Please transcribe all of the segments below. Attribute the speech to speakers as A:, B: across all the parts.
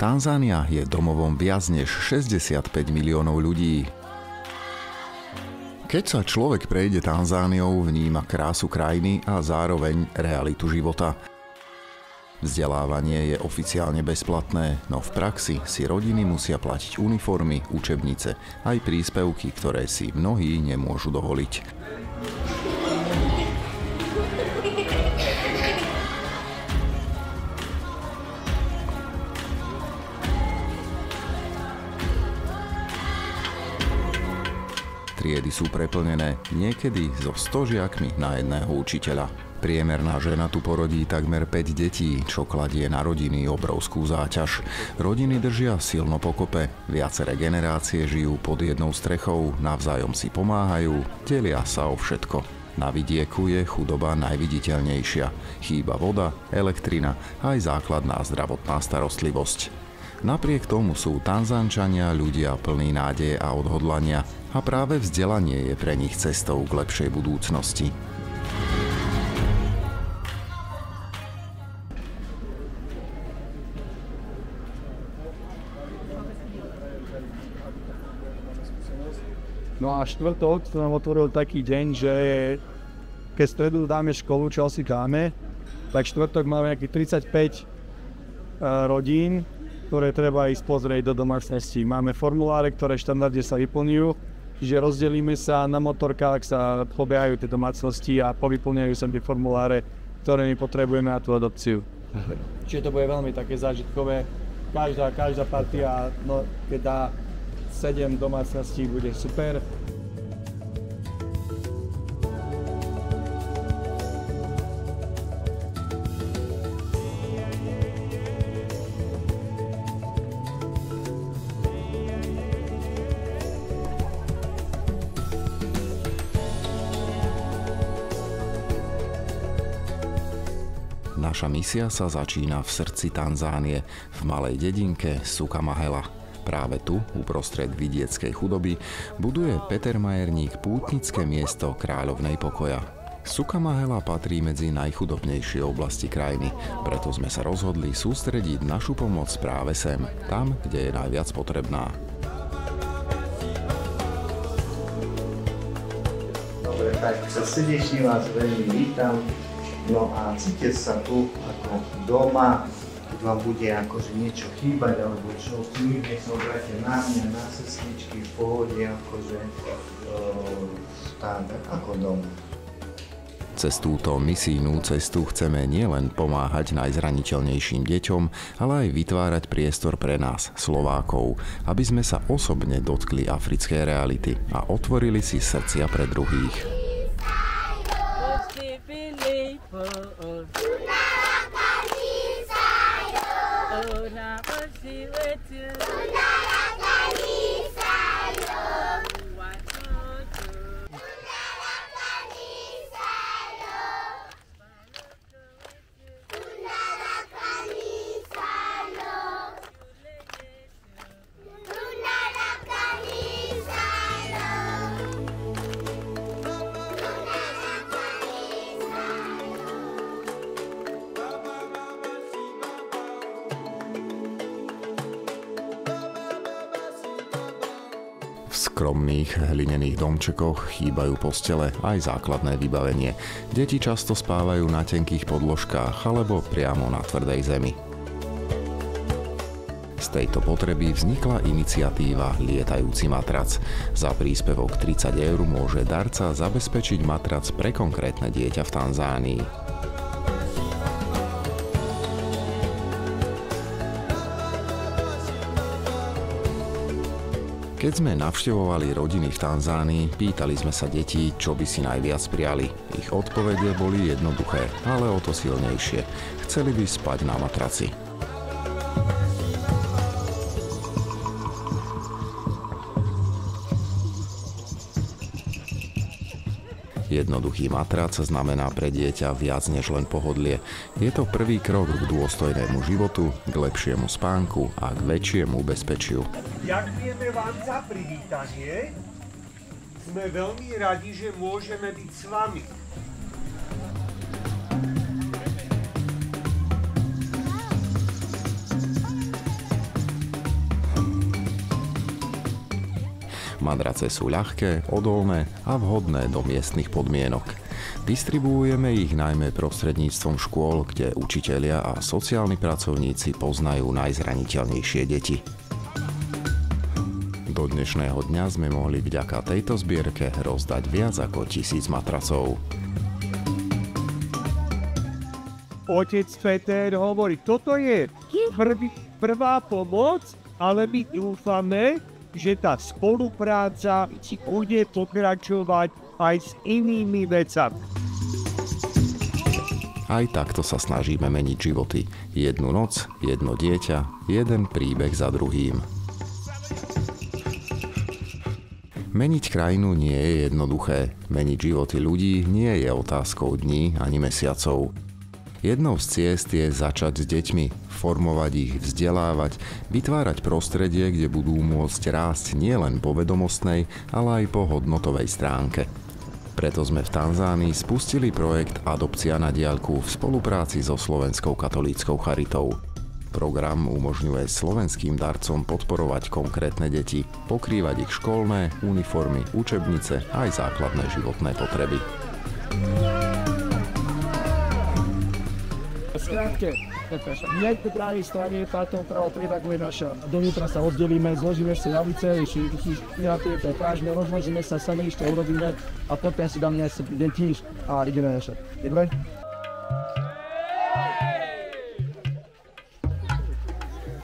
A: Tanzánia je domovom viac než 65 miliónov ľudí. Keď sa človek prejde Tanzániou, vníma krásu krajiny a zároveň realitu života. Vzdelávanie je oficiálne bezplatné, no v praxi si rodiny musia platiť uniformy, učebnice, aj príspevky, ktoré si mnohí nemôžu dovoliť. Triedy sú preplnené, niekedy so 100 žiakmi na jedného učiteľa. Priemerná žena tu porodí takmer 5 detí, čo kladie na rodiny obrovskú záťaž. Rodiny držia silno pokope, viaceré generácie žijú pod jednou strechou, navzájom si pomáhajú, delia sa o všetko. Na vidieku je chudoba najviditeľnejšia. Chýba voda, elektrina a aj základná zdravotná starostlivosť. Napriek tomu sú Tanzánčania ľudia plní nádeje a odhodlania a práve vzdelanie je pre nich cestou k lepšej budúcnosti.
B: No a štvrtok to nám otvoril taký deň, že keď stredu dáme školu, čo asi dáme, tak štvrtok máme nejakých 35 rodín, ktoré treba ísť pozrieť do domácnosti. Máme formuláre, ktoré štandardne sa vyplňujú, čiže rozdelíme sa na motorkách, sa pobiehajú tie domácnosti a povyplňajú sa tie formuláre, ktoré my potrebujeme na tú adopciu. Čiže to bude veľmi také zážitkové. Každá partia, no, keď dá 7 domácností, bude super.
A: Naša misia sa začína v srdci Tanzánie, v malej dedinke Sukamahela. Práve tu, uprostred vidieckej chudoby, buduje Peter Majerník pútnické miesto Kráľovnej pokoja. Sukamahela patrí medzi najchudobnejšie oblasti krajiny, preto sme sa rozhodli sústrediť našu pomoc práve sem, tam, kde je najviac potrebná.
C: Dobre, tak srdečne vás veľmi vítam. No a cítite sa tu ako doma, keď vám bude akože niečo chýbať, alebo čo, kľudne sa obráte na mňa, na sestričky, v pohode, akože tak, ako doma.
A: Cez túto misijnú cestu chceme nielen pomáhať najzraniteľnejším deťom, ale aj vytvárať priestor pre nás, Slovákov, aby sme sa osobne dotkli africkej reality a otvorili si srdcia pre druhých. V skromných hlinených domčekoch chýbajú postele aj základné vybavenie. Deti často spávajú na tenkých podložkách alebo priamo na tvrdej zemi. Z tejto potreby vznikla iniciatíva Lietajúci matrac. Za príspevok 30 € môže darca zabezpečiť matrac pre konkrétne dieťa v Tanzánii. Keď sme navštevovali rodiny v Tanzánii, pýtali sme sa detí, čo by si najviac prijali. Ich odpovede boli jednoduché, ale o to silnejšie. Chceli by spať na matraci. Jednoduchý matrac znamená pre dieťa viac než len pohodlie. Je to prvý krok k dôstojnému životu, k lepšiemu spánku a k väčšiemu bezpečiu.
D: Ďakujeme vám za privítanie. Sme veľmi radi, že môžeme byť s vami.
A: Madrace sú ľahké, odolné a vhodné do miestnych podmienok. Distribuujeme ich najmä prostredníctvom škôl, kde učitelia a sociálni pracovníci poznajú najzraniteľnejšie deti. Do dnešného dňa sme mohli vďaka tejto zbierke rozdať viac ako 1000 matracov.
D: Otec Peter hovorí, toto je prvá pomoc, ale my dúfame, že tá spolupráca bude pokračovať aj s inými vecami.
A: Aj takto sa snažíme meniť životy. Jednu noc, jedno dieťa, jeden príbeh za druhým. Meniť krajinu nie je jednoduché. Meniť životy ľudí nie je otázkou dní ani mesiacov. Jednou z ciest je začať s deťmi, formovať ich, vzdelávať, vytvárať prostredie, kde budú môcť rásť nielen po vedomostnej, ale aj po hodnotovej stránke. Preto sme v Tanzánii spustili projekt Adopcia na diaľku v spolupráci so Slovenskou katolíckou charitou. Program umožňuje slovenským darcom podporovať konkrétne deti, pokrývať ich školné, uniformy, učebnice a aj základné životné potreby.
B: Skrátke, hneď po pravej strane táto pravá trieda je naša. Dovnútra sa oddelíme, zložíme si lavice, prážne, rozložíme sa, sami ešte urobíme a potom si dáme deti a ideme naša. Dobre?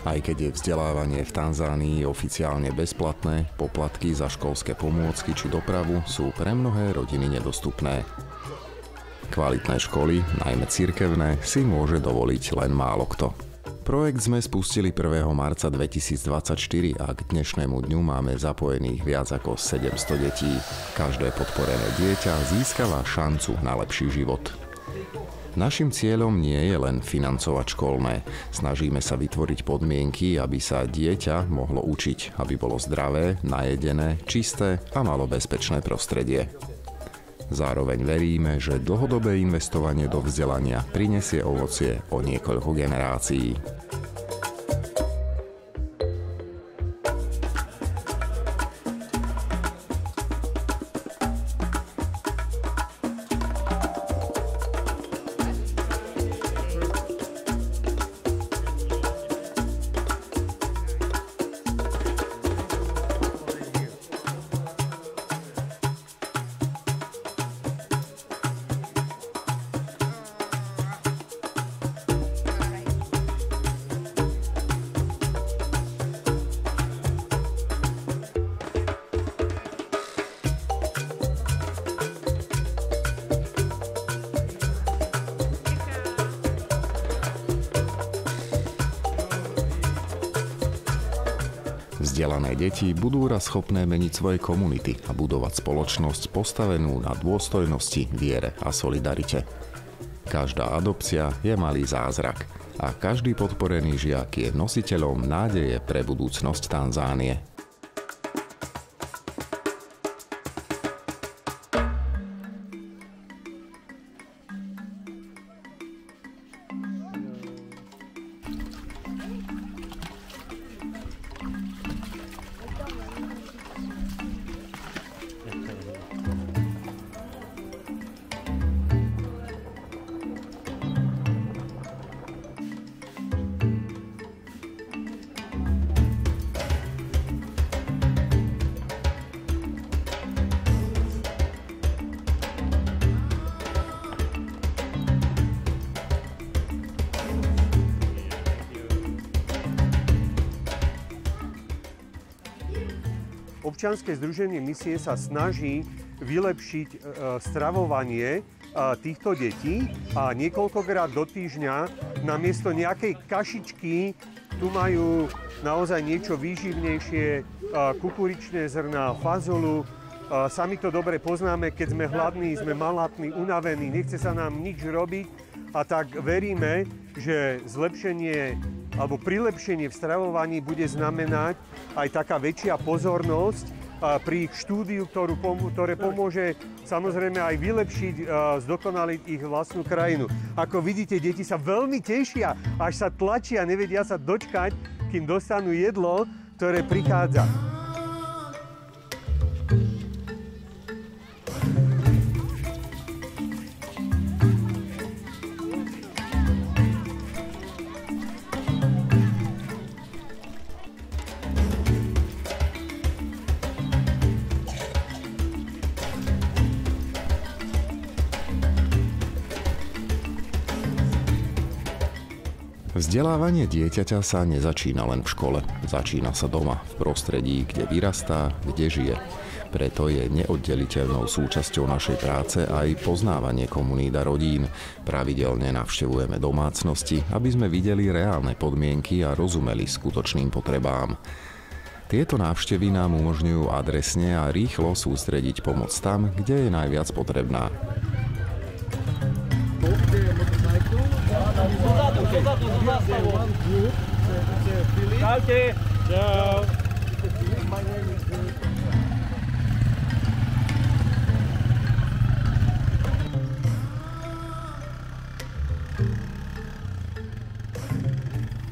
A: Aj keď je vzdelávanie v Tanzánii oficiálne bezplatné, poplatky za školské pomôcky či dopravu sú pre mnohé rodiny nedostupné. Kvalitné školy, najmä cirkevné, si môže dovoliť len málo kto. Projekt sme spustili 1. marca 2024 a k dnešnému dňu máme zapojených viac ako 700 detí. Každé podporené dieťa získava šancu na lepší život. Naším cieľom nie je len financovať školné. Snažíme sa vytvoriť podmienky, aby sa dieťa mohlo učiť, aby bolo zdravé, najedené, čisté a malo bezpečné prostredie. Zároveň veríme, že dlhodobé investovanie do vzdelania prinesie ovocie o niekoľko generácií. Vzdelané deti budú raz schopné meniť svoje komunity a budovať spoločnosť postavenú na dôstojnosti, viere a solidarite. Každá adopcia je malý zázrak a každý podporený žiak je nositeľom nádeje pre budúcnosť Tanzánie.
D: Občianske združenie Misie sa snaží vylepšiť stravovanie týchto detí a niekoľkokrát do týždňa namiesto nejakej kašičky tu majú naozaj niečo výživnejšie, kukuričné zrná, fazolu. Sami to dobre poznáme, keď sme hladní, sme malátni, unavení, nechce sa nám nič robiť a tak veríme, že zlepšenie alebo prilepšenie v stravovaní bude znamenať aj taká väčšia pozornosť pri ich štúdiu, ktoré pomôže samozrejme aj vylepšiť, zdokonaliť ich vlastnú krajinu. Ako vidíte, deti sa veľmi tešia, až sa tlačia, nevedia sa dočkať, kým dostanú jedlo, ktoré prichádza.
A: Vzdelávanie dieťaťa sa nezačína len v škole. Začína sa doma, v prostredí, kde vyrastá, kde žije. Preto je neoddeliteľnou súčasťou našej práce aj poznávanie komunít a rodín. Pravidelne navštevujeme domácnosti, aby sme videli reálne podmienky a rozumeli skutočným potrebám. Tieto návštevy nám umožňujú adresne a rýchlo sústrediť pomoc tam, kde je najviac potrebná.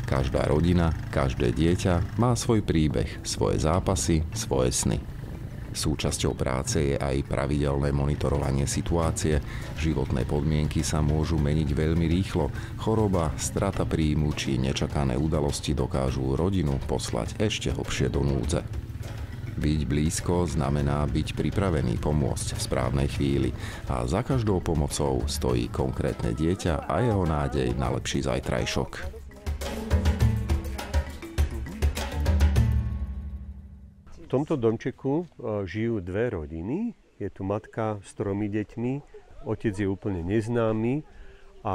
A: Každá rodina, každé dieťa má svoj príbeh, svoje zápasy, svoje sny. Súčasťou práce je aj pravidelné monitorovanie situácie. Životné podmienky sa môžu meniť veľmi rýchlo. Choroba, strata príjmu či nečakané udalosti dokážu rodinu poslať ešte hlbšie do núdze. Byť blízko znamená byť pripravený pomôcť v správnej chvíli. A za každou pomocou stojí konkrétne dieťa a jeho nádej na lepší zajtrajšok.
D: V tomto domčeku žijú dve rodiny. Je tu matka s 3 deťmi, otec je úplne neznámy a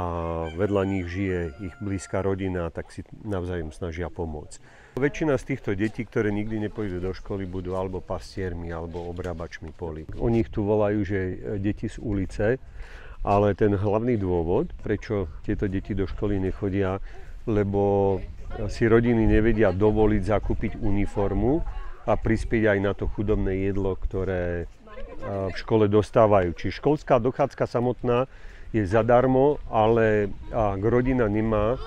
D: vedľa nich žije ich blízka rodina, tak si navzájom snažia pomôcť. Väčšina z týchto detí, ktoré nikdy nepôjdu do školy, budú alebo pastiermi, alebo obrábačmi polí. Oni ich tu volajú, že deti z ulice, ale ten hlavný dôvod, prečo tieto deti do školy nechodia, lebo si rodiny nevedia dovoliť zakúpiť uniformu a prispieť aj na to chudobné jedlo, ktoré v škole dostávajú. Čiže školská dochádzka samotná je zadarmo, ale ak rodina nemá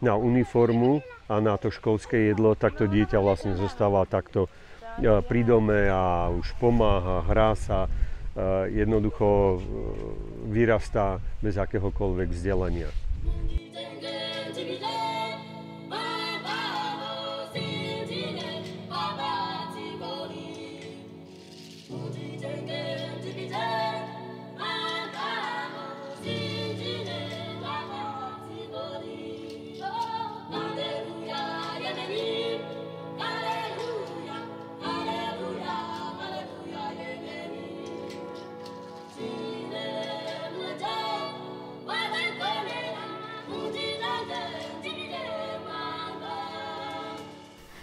D: na uniformu a na to školské jedlo, tak to dieťa vlastne zostáva takto pri dome a už pomáha, hrá sa, jednoducho vyrastá bez akéhokoľvek vzdelania.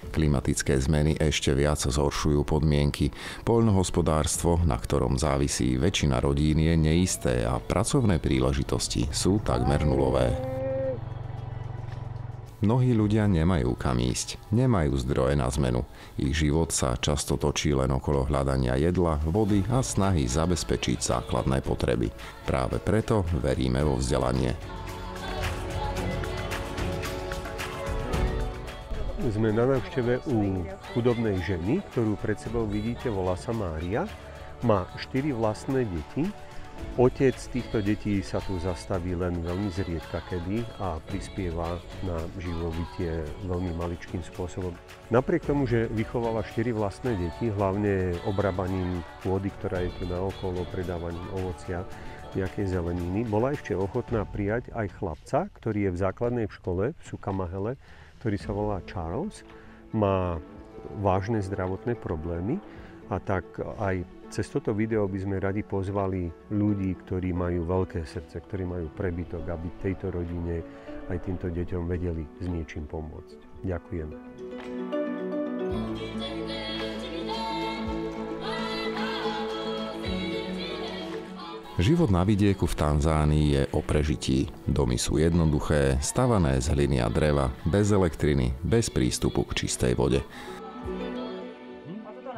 A: Klimatické zmeny ešte viac zhoršujú podmienky. Poľnohospodárstvo, na ktorom závisí väčšina rodín, je neisté a pracovné príležitosti sú takmer nulové. Mnohí ľudia nemajú kam ísť, nemajú zdroje na zmenu. Ich život sa často točí len okolo hľadania jedla, vody a snahy zabezpečiť základné potreby. Práve preto veríme vo vzdelanie.
D: Sme na návšteve u chudobnej ženy, ktorú pred sebou vidíte, volá sa Mária. Má 4 vlastné deti. Otec týchto detí sa tu zastaví len veľmi zriedka kedy a prispieva na živobytie veľmi maličkým spôsobom. Napriek tomu, že vychováva 4 vlastné deti, hlavne obrábaním pôdy, ktorá je tu naokolo, predávaním ovocia, nejakej zeleniny, bola ešte ochotná prijať aj chlapca, ktorý je v základnej škole v Sukamahele, ktorý sa volá Charles, má vážne zdravotné problémy a tak aj cez toto video by sme radi pozvali ľudí, ktorí majú veľké srdce, ktorí majú prebytok, aby tejto rodine aj týmto deťom vedeli s niečím pomôcť. Ďakujem.
A: Život na vidieku v Tanzánii je o prežití. Domy sú jednoduché, stavané z hliny a dreva, bez elektriny, bez prístupu k čistej vode.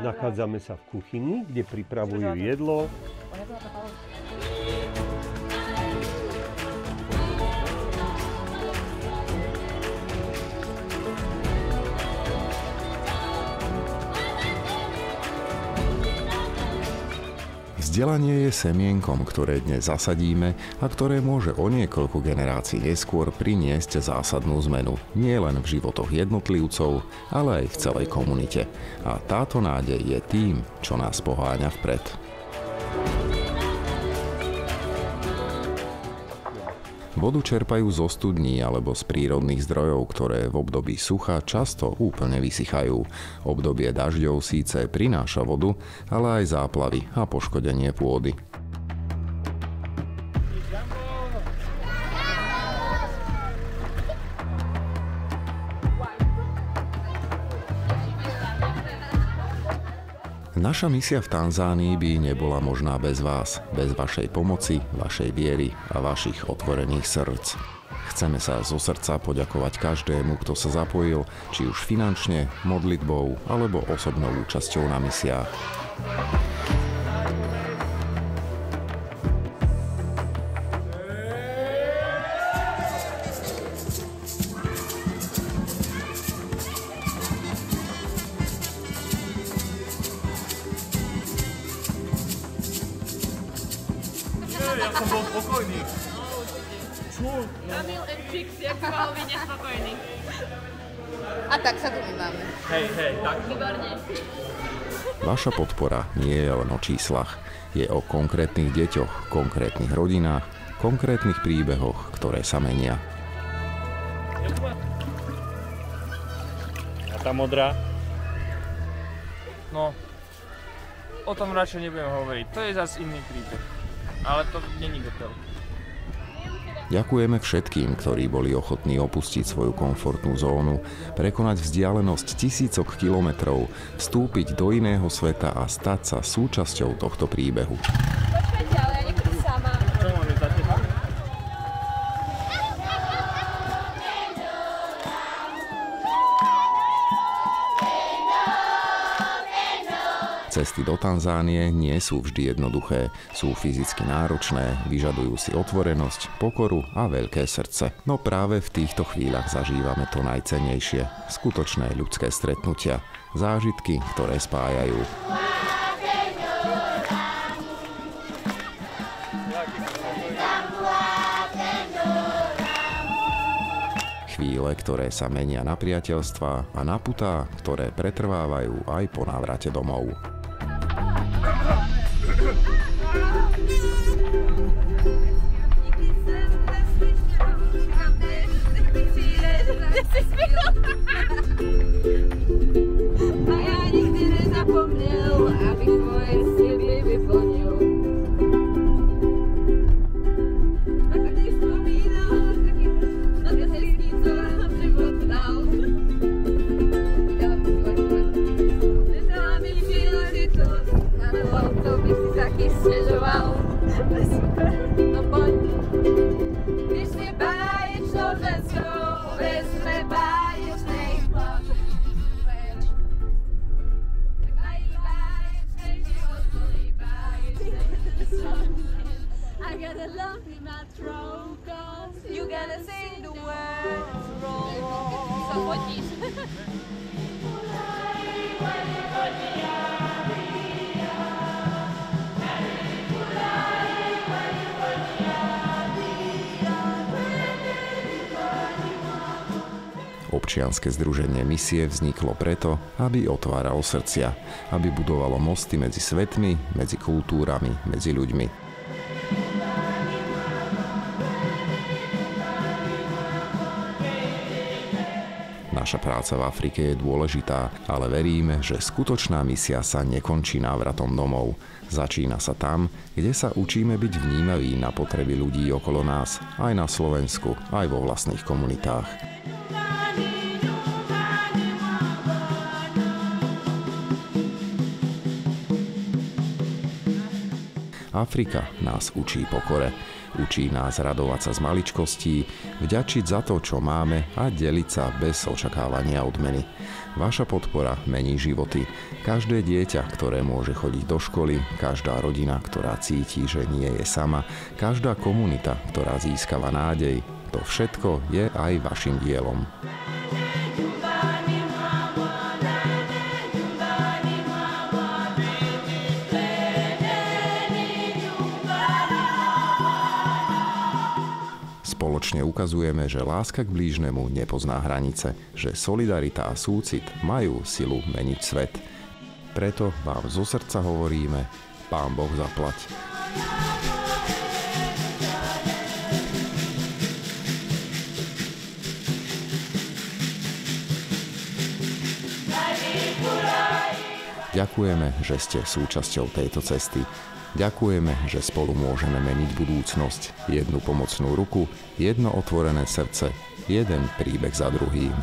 D: Nachádzame sa v kuchyni, kde pripravujú jedlo.
A: Vzdelanie je semienkom, ktoré dnes zasadíme a ktoré môže o niekoľko generácií neskôr priniesť zásadnú zmenu. Nie len v životoch jednotlivcov, ale aj v celej komunite. A táto nádej je tým, čo nás poháňa vpred. Vodu čerpajú zo studní alebo z prírodných zdrojov, ktoré v období sucha často úplne vysychajú. Obdobie dažďov síce prináša vodu, ale aj záplavy a poškodenie pôdy. Naša misia v Tanzánii by nebola možná bez vás, bez vašej pomoci, vašej viery a vašich otvorených srdc. Chceme sa zo srdca poďakovať každému, kto sa zapojil, či už finančne, modlitbou alebo osobnou účasťou na misiách.
E: Ja som bol spokojný.
F: Kamil and Chix, jak by mal byť nespokojný.
G: A tak sa tu nemáme.
E: Hej, tak.
F: Výborne.
A: Vaša podpora nie je len o číslach. Je o konkrétnych deťoch, konkrétnych rodinách, konkrétnych príbehoch, ktoré sa menia.
E: A tá modrá? No, o tom radšej nebudem hovoriť. To je zase iný príbeh. Ale to není detail.
A: Ďakujeme všetkým, ktorí boli ochotní opustiť svoju komfortnú zónu, prekonať vzdialenosť tisícok kilometrov, vstúpiť do iného sveta a stať sa súčasťou tohto príbehu.
F: Počkajte, ale ja nechcem sama.
E: Čo máme za teba?
A: Cesty do Tanzánie nie sú vždy jednoduché, sú fyzicky náročné, vyžadujú si otvorenosť, pokoru a veľké srdce. No práve v týchto chvíľach zažívame to najcennejšie, skutočné ľudské stretnutia, zážitky, ktoré spájajú. Chvíle, ktoré sa menia na priateľstvá a na putá, ktoré pretrvávajú aj po návrate domov.
F: A ja nikdy nezapomnel, aby tvoje sľuby vyplnil. Ako ty spomínal, na hezký, co nám život dal. Nedala mi príležitosť, na to by si taký sťažoval. Super, no poď. Když si báječnou ženskou, vezme báječnej chlap. I gotta love you, my throat, 'cause you gotta sing the words wrong. So chodíš.
A: Občianske združenie misie vzniklo preto, aby otváralo srdcia, aby budovalo mosty medzi svetmi, medzi kultúrami, medzi ľuďmi. Naša práca v Afrike je dôležitá, ale veríme, že skutočná misia sa nekončí návratom domov. Začína sa tam, kde sa učíme byť vnímaví na potreby ľudí okolo nás, aj na Slovensku, aj vo vlastných komunitách. Afrika nás učí pokore. Učí nás radovať sa z maličkostí, vďačiť za to, čo máme a deliť sa bez očakávania odmeny. Vaša podpora mení životy. Každé dieťa, ktoré môže chodiť do školy, každá rodina, ktorá cíti, že nie je sama, každá komunita, ktorá získava nádej, to všetko je aj vašim dielom. Spoločne ukazujeme, že láska k blížnemu nepozná hranice, že solidarita a súcit majú silu meniť svet. Preto vám zo srdca hovoríme, Pán Boh zaplať. Ďakujeme, že ste súčasťou tejto cesty. Ďakujeme, že spolu môžeme meniť budúcnosť. Jednu pomocnú ruku, jedno otvorené srdce, jeden príbeh za druhým.